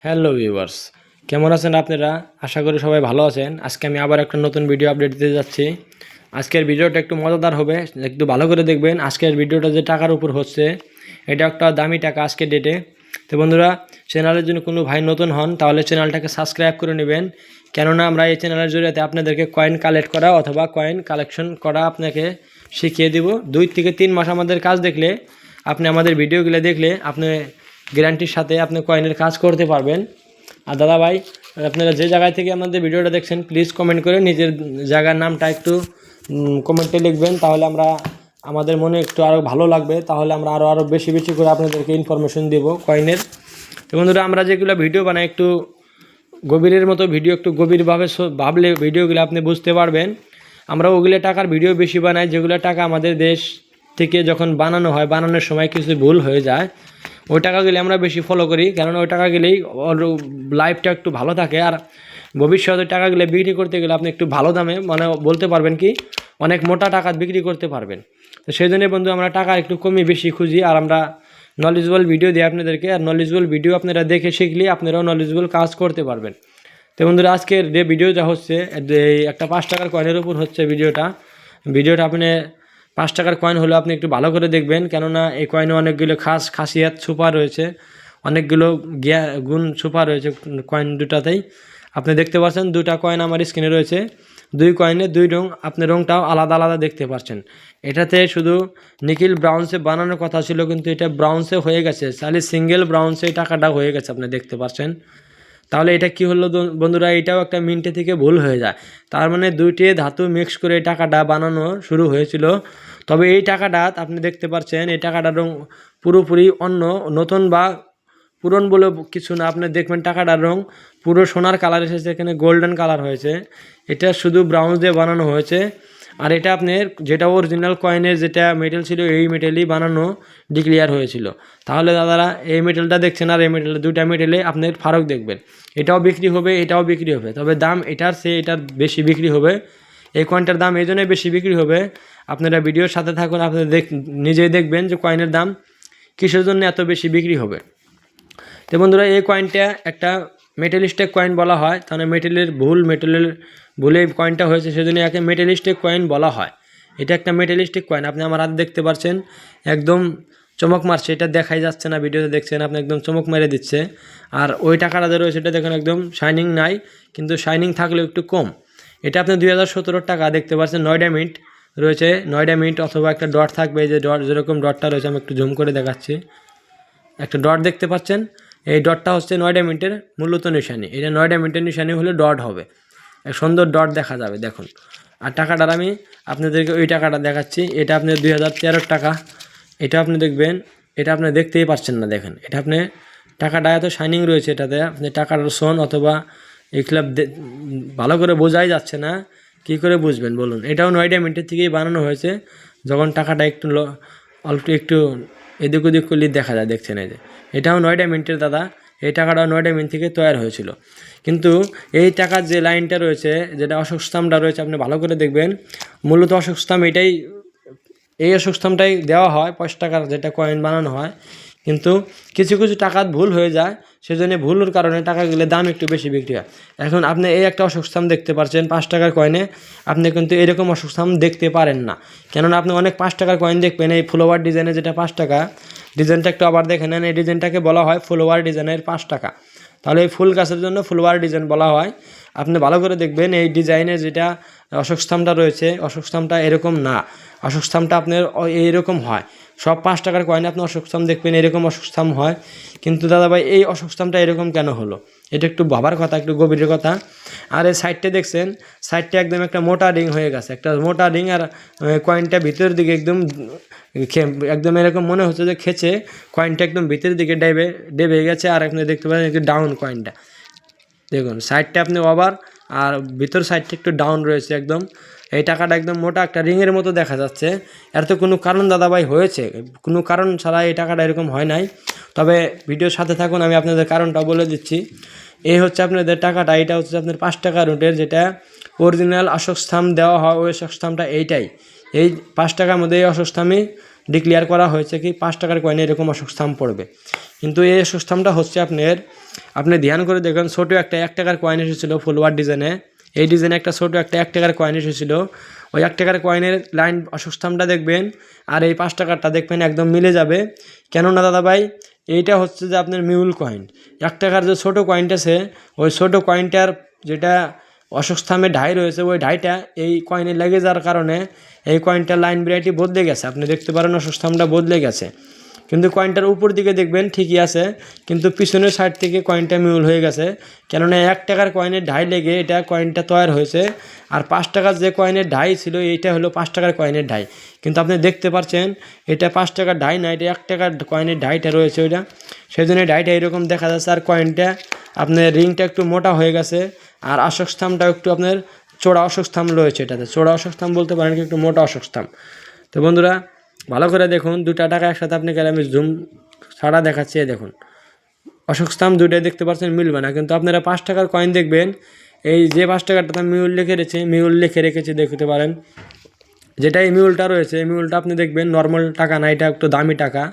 Hello viewers, কেমন আছেন আপনারা? আশা করি সবাই ভালো আছেন। আজকে আমি আবার একটা নতুন ভিডিও আপডেট দিতে যাচ্ছি। আজকের ভিডিওটা একটু মজাদার হবে, একটু ভালো করে দেখবেন। আজকের ভিডিওটা যে টাকার উপর হচ্ছে, এটা একটা দামি টাকা আজকের ডেটে। তো বন্ধুরা, চ্যানেলের জন্য কোনো ভাই নতুন হন তাহলে চ্যানেলটাকে সাবস্ক্রাইব করে নেবেন, কেননা আমরা এই চ্যানেলের জরিয়াতে আপনাদেরকে কয়েন কালেক্ট করা অথবা কয়েন কালেকশন করা আপনাকে শিখিয়ে দিব। 2 থেকে 3 মাস আমাদের কাজ দেখলে, আপনি আমাদের ভিডিওগুলো দেখলে আপনি গ্যারান্টির সাথে আপনি কয়েনের কাজ করতে পারবেন। আর দাদা ভাই, আপনারা যে জায়গায় থেকে আমাদের ভিডিওটা দেখছেন প্লিজ কমেন্ট করে নিজের জায়গার নামটা একটু কমেন্টে লিখবেন, তাহলে আমাদের মনে একটু আরও ভালো লাগবে। তাহলে আমরা আরও বেশি বেশি করে আপনাদেরকে ইনফরমেশন দেব কয়েনের। তো বন্ধুরা, আমরা যেগুলো ভিডিও বানাই একটু গভীরের মতো ভিডিও, একটু গভীরভাবে ভাবলে ভিডিওগুলো আপনি বুঝতে পারবেন। আমরা ওগুলো টাকার ভিডিও বেশি বানাই, যেগুলো টাকা আমাদের দেশ থেকে যখন বানানো হয়, বানানোর সময় কিছু ভুল হয়ে যায়, ওই টাকাগুলি আমরা বেশি ফলো করি, কেননা ওই টাকাগুলি লাইফটা একটু ভালো থাকে। আর ভবিষ্যতে টাকাগুলো বিক্রি করতে গেলে আপনি একটু ভালো দামে, মানে বলতে পারবেন কি অনেক মোটা টাকা বিক্রি করতে পারবেন। তো সেই জন্য বন্ধু, আমরা টাকা একটু কমই বেশি খুঁজি, আর আমরা নলেজেবল ভিডিও দিই আপনাদেরকে। আর নলেজেবল ভিডিও আপনারা দেখে শিখলে আপনারাও নলেজেবল কাজ করতে পারবেন। তো বন্ধুরা, আজকের যে ভিডিওটা হচ্ছে একটা 5 টাকার কয়েনের উপর হচ্ছে ভিডিওটা আপনি 5 টাকার কয়েন হলো আপনি একটু ভালো করে দেখবেন, কেননা এই কয়েনে অনেকগুলো খাসিয়াত ছুপা রয়েছে, অনেকগুলো গুণ ছুপা রয়েছে কয়েন দুটাতেই। আপনি দেখতে পাচ্ছেন 2টা কয়েন আমার স্ক্রিনে রয়েছে, 2 কয়েনে 2 রং, আপনি রংটাও আলাদা আলাদা দেখতে পাচ্ছেন। এটাতে শুধু নিখিল ব্রাউন্সে বানানোর কথা ছিল, কিন্তু এটা ব্রাউন্সে হয়ে গেছে, খালি সিঙ্গেল ব্রাউন্সে টাকাটা হয়ে গেছে, আপনি দেখতে পাচ্ছেন। তাহলে এটা কি হলো বন্ধুরা, এটাও একটা মিন্টে থেকে ভুল হয়ে যায়। তার মানে 2টি ধাতু মিক্স করে এই টাকাটা বানানো শুরু হয়েছিল। তবে এই টাকাটা আপনি দেখতে পাচ্ছেন, এই টাকাটার রং পুরোপুরি অন্য, নতুন বা পুরন বলে কিছু না। আপনি দেখবেন টাকাটার রং পুরো সোনার কালার এসেছে, এখানে গোল্ডেন কালার হয়েছে। এটা শুধু ব্রাউন দিয়ে বানানো হয়েছে। আর এটা আপনার যেটা অরিজিনাল কয়েনের যেটা মেটেল ছিল, এই মেটেলই বানানো ডিক্লিয়ার হয়েছিল। তাহলে দাদারা, এই মেটেলটা দেখছেন আর এই মেটেলটা, 2টা মেটেলে আপনার ফারাক দেখবেন। এটাও বিক্রি হবে, এটাও বিক্রি হবে, তবে দাম এটার চেয়ে এটার বেশি বিক্রি হবে। এই কয়েনটার দাম এই জন্যই বেশি বিক্রি হবে। আপনারা ভিডিওর সাথে থাকুন, আপনারা নিজেই দেখবেন যে কয়েনের দাম কিসের জন্য এত বেশি বিক্রি হবে। তো বন্ধুরা, এই কয়েনটা একটা মেটালিস্টিক কয়েন বলা হয়, তাহলে মেটেলের ভুলে এই কয়েনটা হয়েছে, সেজন্য একে মেটালিস্টিক কয়েন বলা হয়। এটা একটা মেটালিস্টিক কয়েন। আপনি আমার হাতে দেখতে পাচ্ছেন একদম চমক মারছে, এটা দেখাই যাচ্ছে না, ভিডিওতে দেখছেন আপনি, একদম চমক মেরে দিচ্ছে। আর ওই টাকাটা যে রয়েছে, এটা দেখুন একদম শাইনিং নাই, কিন্তু শাইনিং থাকলেও একটু কম। এটা আপনি 2017 টাকা দেখতে পাচ্ছেন, 9টা মিনিট রয়েছে, 9টা মিনিট অথবা একটা ডট থাকবে, এই যে ডট, যেরকম ডটটা রয়েছে আমি একটু জুম করে দেখাচ্ছি, একটা ডট দেখতে পাচ্ছেন। এই ডটটা হচ্ছে 9টা মিনিটের মূলত নিশানি। এটা 9টা মিনিটের নিশানি হলে ডট হবে, এক সুন্দর ডট দেখা যাবে, দেখুন। আর টাকাটার আমি আপনাদেরকে ওই টাকাটা দেখাচ্ছি, এটা আপনার 2013 টাকা। এটা আপনি দেখবেন, এটা আপনি দেখতেই পাচ্ছেন না, দেখেন এটা আপনি, টাকাটা এত শাইনিং রয়েছে এটাতে, আপনি টাকার সোন অথবা এগুলো ভালো করে বোঝাই যাচ্ছে না, কি করে বুঝবেন বলুন। এটাও 9টা মিনিটের থেকেই বানানো হয়েছে। যখন টাকাটা একটু অল্প একটু এদিক ওদিক করলে দেখা যায়, দেখছেন এই যে, এটাও 9টা মিনিটের দাদা। এই টাকাটাও 9টা মিনিট থেকে তৈরি হয়েছিল। কিন্তু এই টাকার যে লাইনটা রয়েছে, যেটা অশোক স্তম্ভটা রয়েছে, আপনি ভালো করে দেখবেন, মূলত অশোক স্তম্ভ এটাই, এই অশোক স্তম্ভটাই দেওয়া হয় 5 টাকার যেটা কয়েন বানানো হয়। কিন্তু কিছু কিছু টাকার ভুল হয়ে যায়, সেজন্য ভুলের কারণে টাকাগুলো দাম একটু বেশি বিক্রি হয়। এখন আপনি এই একটা অশোক স্তম্ভ দেখতে পাচ্ছেন 5 টাকার কয়েনে, আপনি কিন্তু এরকম অশোক স্তম্ভ দেখতে পারেন না, কেননা আপনি অনেক 5 টাকার কয়েন দেখবেন এই ফ্লাওয়ার ডিজাইনের, যেটা 5 টাকা ডিজাইনটা একটু আবার দেখে নেন, এই ডিজাইনটাকে বলা হয় ফ্লাওয়ার ডিজাইনের 5 টাকা। তাহলে এই ফুল গাছের জন্য ফ্লাওয়ার ডিজাইন বলা হয়। আপনি ভালো করে দেখবেন এই ডিজাইনের যেটা অশোক স্তম্ভটা রয়েছে, অশোক স্তম্ভটা এরকম না, অশোক স্তম্ভটা আপনার এইরকম হয়। সব 5 টাকার কয়েনে আপনি অশোক স্তম্ভ দেখবেন এরকম অশোক স্তম্ভ হয়। কিন্তু দাদাভাই, এই অশোক স্তম্ভটা এরকম কেন হলো, এটা একটু ভাবার কথা, একটু গভীরের কথা। আর এই সাইডটা দেখছেন, সাইডটা একদম একটা মোটা রিং হয়ে গেছে, একটা মোটা রিং। আর কয়েনটা ভিতরের দিকে একদম এরকম মনে হচ্ছে যে খেচে কয়েনটা একদম ভিতরের দিকে ডেবে গেছে। আর আপনি দেখতে পাচ্ছেন একটু ডাউন কয়েনটা, দেখুন সাইডটা আপনি ওভার, আর ভিতর সাইডটা একটু ডাউন রয়েছে একদম। এই টাকাটা একদম মোটা একটা রিংয়ের মতো দেখা যাচ্ছে। এর তো কোনো কারণ দাদাভাই হয়েছে, কোনো কারণ ছাড়া এই টাকাটা এরকম হয় নাই। তবে ভিডিওর সাথে থাকুন, আমি আপনাদের কারণটা বলে দিচ্ছি। এই হচ্ছে আপনাদের টাকাটা, এটা হচ্ছে আপনার 5 টাকা নোটের যেটা অরিজিনাল অশোক স্তম্ভ দেওয়া হয়, ওই অশোক স্তম্ভটা এইটাই। এই 5 টাকার মধ্যে এই অশোক স্তম্ভে ডিক্লেয়ার করা হয়েছে কি 5 টাকার কয়েনে এরকম অশোক স্তম্ভ পড়বে। কিন্তু এই অশোক স্তম্ভটা হচ্ছে আপনার আপনি ধ্যান করে দেখুন, ছোটো একটা 1 টাকার কয়েন এসেছিলো ফুলওয়ার ডিজাইনে। এই ডিজাইনে একটা ছোটো একটা 1 টাকার কয়েন এসেছিল। ওই 1 টাকার কয়েনের লাইন অসুস্থামটা দেখবেন আর এই 5 টাকারটা দেখবেন একদম মিলে যাবে। কেননা দাদা ভাই, এইটা হচ্ছে যে আপনার মিউল কয়েন। 1 টাকার যে ছোটো কয়েনটা আছে, ওই ছোটো কয়েনটার যেটা অসুস্থামে ঢাই রয়েছে, ওই ঢাইটা এই কয়েনে লেগে যাওয়ার কারণে এই কয়েনটার লাইন ভ্যারাইটি বদলে গেছে। আপনি দেখতে পারেন অসুস্থামটা বদলে গেছে, কিন্তু কয়েনটার উপর দিকে দেখবেন ঠিকই আছে, কিন্তু পিছনের সাইড থেকে কয়েনটা মিউল হয়ে গেছে। কেননা 1 টাকার কয়েনের ঢাই লেগে এটা কয়েনটা তৈরি হয়েছে। আর 5 টাকার যে কয়েনের ঢাই ছিল, এইটা হলো 5 টাকার কয়েনের ঢাই। কিন্তু আপনি দেখতে পাচ্ছেন এটা 5 টাকার ঢাই না, এটা 1 টাকার কয়েনের ঢাইটা রয়েছে ওইটা, সেই জন্য ঢাইটা এরকম দেখা যাচ্ছে। আর কয়েনটা আপনার রিংটা একটু মোটা হয়ে গেছে, আর অশোকস্থামটাও একটু আপনার চোড়া অশোকস্থাম রয়েছে এটাতে। চোড়া অশোকস্থাম বলতে পারেন কি, একটু মোটা অশোকস্থাম। তো বন্ধুরা ভালো করে দেখুন, 2টা টাকা একসাথে আপনি গেলে আমি জুম ছাড়া দেখাচ্ছি। দেখুন অশোকস্থাম দুইটাই দেখতে পাচ্ছেন মিলবে না, কিন্তু আপনারা 5 টাকার কয়েন দেখবেন, এই যে 5 টাকাটা মিউল লিখে রেখেছে দেখতে পারেন। যেটা এই মিউলটা রয়েছে, এই মিউলটা আপনি দেখবেন নর্মাল টাকা না, এটা একটু দামি টাকা।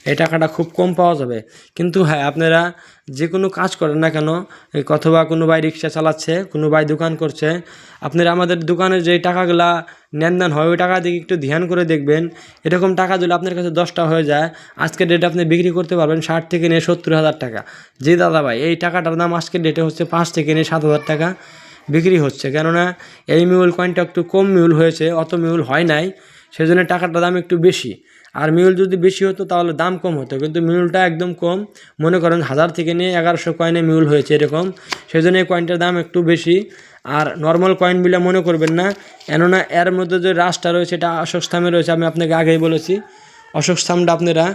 এই টাকাটা খুব কম পাওয়া যাবে। কিন্তু হ্যাঁ, আপনারা যে কোনো কাজ করেন না কেন, অথবা কোনো ভাই রিক্সা চালাচ্ছে, কোনো ভাই দোকান করছে, আপনারা আমাদের দোকানে যে টাকাগুলা লেনদেন হয় ওই টাকা দিকে একটু ধ্যান করে দেখবেন। এরকম টাকা যদি আপনার কাছে 10টা হয়ে যায়, আজকের ডেটে আপনি বিক্রি করতে পারবেন 60 থেকে নিয়ে 70,000 টাকা। জি দাদা ভাই, এই টাকাটার দাম আজকের ডেটে হচ্ছে 5 থেকে নিয়ে 7,000 টাকা বিক্রি হচ্ছে। কেননা এই মিউল কয়েনটা একটু কম মিউল হয়েছে, অত মিউল হয় নাই, সেজন্য টাকাটার দাম একটু বেশি। আর মিউল যদি বেশি হতো তাহলে দাম কম হতো, কিন্তু মিউলটা একদম কম। মনে করেন 1000 থেকে নিয়ে 1100 কয়েনে মিউল হয়েছে এরকম, সেজন্য এই কয়েনটার দাম একটু বেশি। আর নর্মাল কয়েন বিলে মনে করবেন না, কেননা এর মধ্যে যে রাশটা রয়েছে এটা অশোকস্থামে রয়েছে। আমি আপনাকে আগেই বলেছি, অশোকস্থামটা আপনারা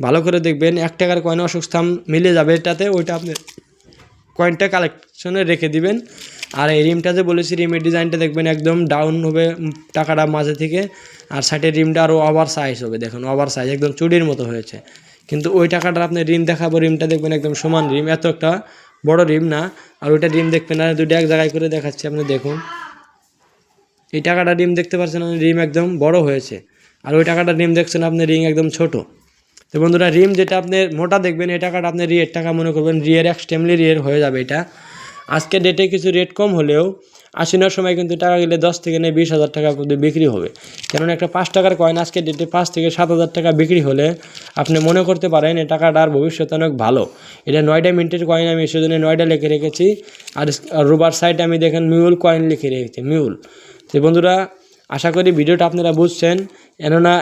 ভালো করে দেখবেন। 1 টাকার কয়েনে অশোকস্থাম মিলে যাবে এটাতে, ওইটা আপনি কয়েনটা কালেকশনে রেখে দিবেন। আর এই রিমটা যে বলেছি, রিমের ডিজাইনটা দেখবেন একদম ডাউন হবে টাকাটা মাঝে থেকে, আর সাইডের রিমটা আরও ওভার সাইজ হবে। দেখুন ওভার সাইজ একদম চুড়ির মতো হয়েছে। কিন্তু ওই টাকাটা আপনি রিম দেখাবো, রিমটা দেখবেন একদম সমান রিম, এত একটা বড় রিম না। আর ওইটা রিম দেখবেন না, দুটো এক জায়গায় করে দেখাচ্ছি আপনি দেখুন। এই টাকাটা রিম দেখতে পাচ্ছেন, রিম একদম বড় হয়েছে। আর ওই টাকাটা রিম দেখছেন আপনি, রিং একদম ছোট। তো বন্ধুরা, রিম যেটা আপনি মোটা দেখবেন, এই টাকাটা আপনি রিয়ের টাকা মনে করবেন, রিয়ের এক্সট্রিমলি রিয়ের হয়ে যাবে এটা। আজকের ডেটে কিছু রেট কম হলেও আসিনার সময় কিন্তু টাকা গেলে 10 থেকে নিয়ে 20,000 টাকা পর্যন্ত বিক্রি হবে। কেননা একটা 5 টাকার কয়েন আজকের ডেটে 5 থেকে 7,000 টাকা বিক্রি হলে আপনি মনে করতে পারেন এই টাকাটার ভবিষ্যৎ অনেক ভালো। এটা 9টা মিনিটের কয়েন, আমি সেজন্য 9টা লিখে রেখেছি। আর রুবার সাইড আমি দেখেন মিউল কয়েন লিখে রেখেছি, মিউল। তো বন্ধুরা আশা করি ভিডিওটা আপনারা বুঝছেন। কেননা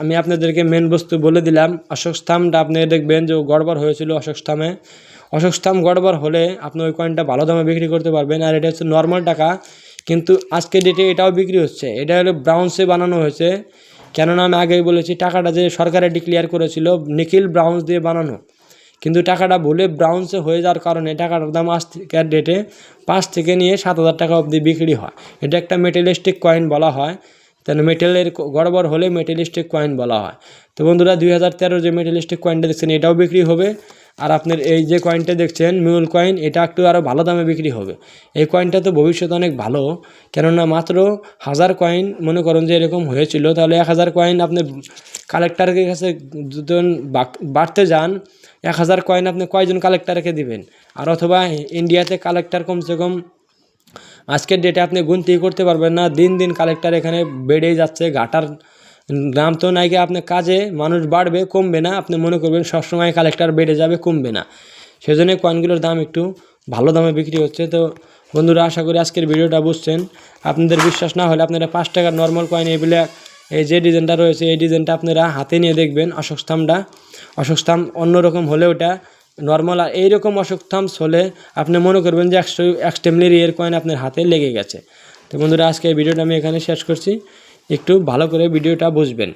আমি আপনাদেরকে মেন বস্তু বলে দিলাম। অশোকস্থামটা আপনি দেখবেন যে গড়বড় হয়েছিল অশোকস্থামে। অশোকস্থাম গড়বড় হলে আপনি ওই কয়েনটা ভালো দামে বিক্রি করতে পারবেন। আর এটা হচ্ছে নর্মাল টাকা, কিন্তু আজকের ডেটে এটাও বিক্রি হচ্ছে। এটা হলো ব্রাউন্সে বানানো হয়েছে। কেননা আমি আগেই বলেছি, টাকাটা যে সরকারে ডিক্লেয়ার করেছিল নিখিল ব্রাউন্স দিয়ে বানানো, কিন্তু টাকাটা ভুলে ব্রাউন্সে হয়ে যাওয়ার কারণে টাকাটার দাম আজকের ডেটে 5 থেকে নিয়ে 7,000 টাকা অবধি বিক্রি হয়। এটা একটা মেটালিস্টিক কয়েন বলা হয়। তাহলে মেটেলের গড়বড় হলে মেটালিস্টিক কয়েন বলা হয়। তো বন্ধুরা 2013 যে মেটালিস্টিক কয়েনটা দেখছেন এটাও বিক্রি হবে। আর আপনার এই যে কয়েনটা দেখছেন মিউল কয়েন, এটা একটু আরও ভালো দামে বিক্রি হবে। এই কয়েনটা তো ভবিষ্যৎ অনেক ভালো। কেননা মাত্র 1000 কয়েন মনে করেন যে এরকম হয়েছিল, তাহলে 1000 কয়েন আপনি কালেক্টারের কাছে যদি বাড়তে যান, 1000 কয়েন আপনি কয়জন কালেক্টারকে দিবেন? আর অথবা ইন্ডিয়াতে কালেক্টার কমসে কম আজকের ডেটে আপনি গুনতেই করতে পারবেন না। দিন দিন কালেক্টার এখানে বেড়েই যাচ্ছে। ঘাটার নাম তো নাই, আপনি কাজে মানুষ বাড়বে কমবে না। আপনি মনে করবেন সবসময় কালেক্টার বেড়ে যাবে, কমবে না। সেজন্য কয়েনগুলোর দাম একটু ভালো দামে বিক্রি হচ্ছে। তো বন্ধুরা আশা করি আজকের ভিডিওটা বুঝছেন। আপনাদের বিশ্বাস না হলে আপনারা 5 টাকার নর্মাল কয়েন এগুলো, এই যে ডিজাইনটা রয়েছে এই ডিজাইনটা আপনারা হাতে নিয়ে দেখবেন। অশোকস্থাম অন্যরকম হলে ওটা নর্মাল। আর এইরকম অশোকস্থাম হলে আপনি মনে করবেন যে এক্সট্রিমলি রিয়ের কয়েন আপনার হাতে লেগে গেছে। তো বন্ধুরা আজকে এই ভিডিওটা আমি এখানে শেষ করছি। একটু ভালো করে ভিডিওটা বুঝবেন।